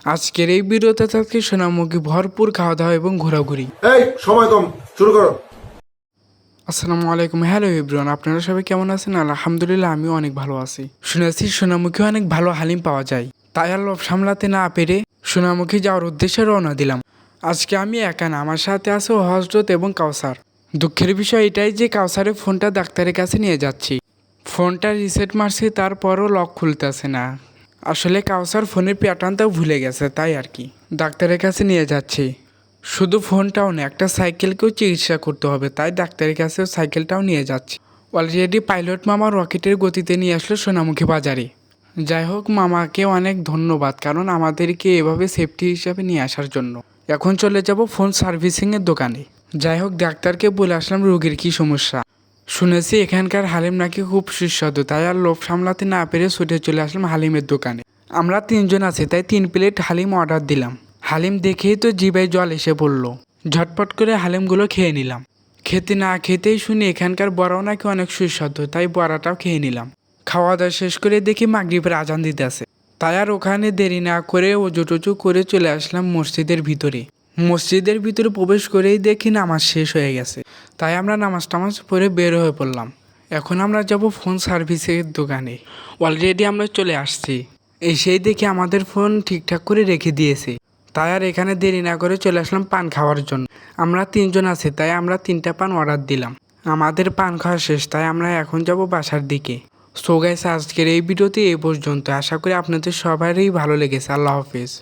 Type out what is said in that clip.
আজকের এই ভিডিওতে থাকছে সোনামুখী ভরপুর খাওয়া দাওয়া এবং ঘোরাঘুরি। এই সময় কম, শুরু করো। আসসালামু আলাইকুম, হ্যালো এভরিওয়ান, আপনারা সবাই কেমন আছেন? আলহামদুলিল্লাহ, আমিও অনেক ভালো আছি। শুনেছি সোনামুখী অনেক ভালো হালিম পাওয়া যায়, তাই আর লোভ সামলাতে না পেরে সোনামুখী যাওয়ার উদ্দেশ্যে রওনা দিলাম। আজকে আমি একা না, আমার সাথে আছে হজরত এবং কাউসার। দুঃখের বিষয় এটাই যে কাউসারের ফোনটা ডাক্তারের কাছে নিয়ে যাচ্ছি। ফোনটা রিসেট মারছি, তারপরও লক খুলতেছে না। আসলে কাউসার ফোনের প্যাটার্নটাও ভুলে গেছে, তাই আর কি ডাক্তারের কাছে নিয়ে যাচ্ছি। শুধু ফোনটাও না, একটা সাইকেলকেও চিকিৎসা করতে হবে, তাই ডাক্তারের কাছেও সাইকেলটাও নিয়ে যাচ্ছি। অলরেডি পাইলট মামা রকেটের গতিতে নিয়ে আসলো সোনামুখী বাজারে। যাই হোক, মামাকে অনেক ধন্যবাদ, কারণ আমাদেরকে এভাবে সেফটি হিসাবে নিয়ে আসার জন্য। এখন চলে যাব ফোন সার্ভিসিংয়ের দোকানে। যাই হোক, ডাক্তারকে বলে আসলাম রোগীর কী সমস্যা। শুনেছি এখানকার হালিম নাকি খুব সুস্বাদু, তাই আর লোভ সামলাতে না পেরে ছুটে চলে আসলাম হালিমের দোকানে। আমরা 3 জন আছি, তাই 3 প্লেট হালিম অর্ডার দিলাম। হালিম দেখেই তো জিভায় জল এসে পড়ল। ঝটপট করে হালিমগুলো খেয়ে নিলাম। খেতে না খেতেই শুনি এখানকার বড়াও নাকি অনেক সুস্বাদু, তাই বড়াটাও খেয়ে নিলাম। খাওয়া দাওয়া শেষ করে দেখি মাগরিবের আজান দিতে আছে, তাই আর ওখানে দেরি না করে অজু টজু করে চলে আসলাম মসজিদের ভিতরে। মসজিদের ভিতরে প্রবেশ করেই দেখি নামাজ শেষ হয়ে গেছে, তাই আমরা নামাজ টামাজ পরে বের হয়ে পড়লাম। এখন আমরা যাব ফোন সার্ভিসের দোকানে। অলরেডি আমরা চলে আসছি। এসেই দেখি আমাদের ফোন ঠিকঠাক করে রেখে দিয়েছে, তাই আর এখানে দেরি না করে চলে আসলাম পান খাওয়ার জন্য। আমরা 3 জন আছি, তাই আমরা 3টা পান অর্ডার দিলাম। আমাদের পান খাওয়া শেষ, তাই আমরা এখন যাব বাসার দিকে। সো গাইস, আজকের এই ভিডিওতে এই পর্যন্ত। আশা করি আপনাদের সবারই ভালো লেগেছে। আল্লাহ হাফেজ।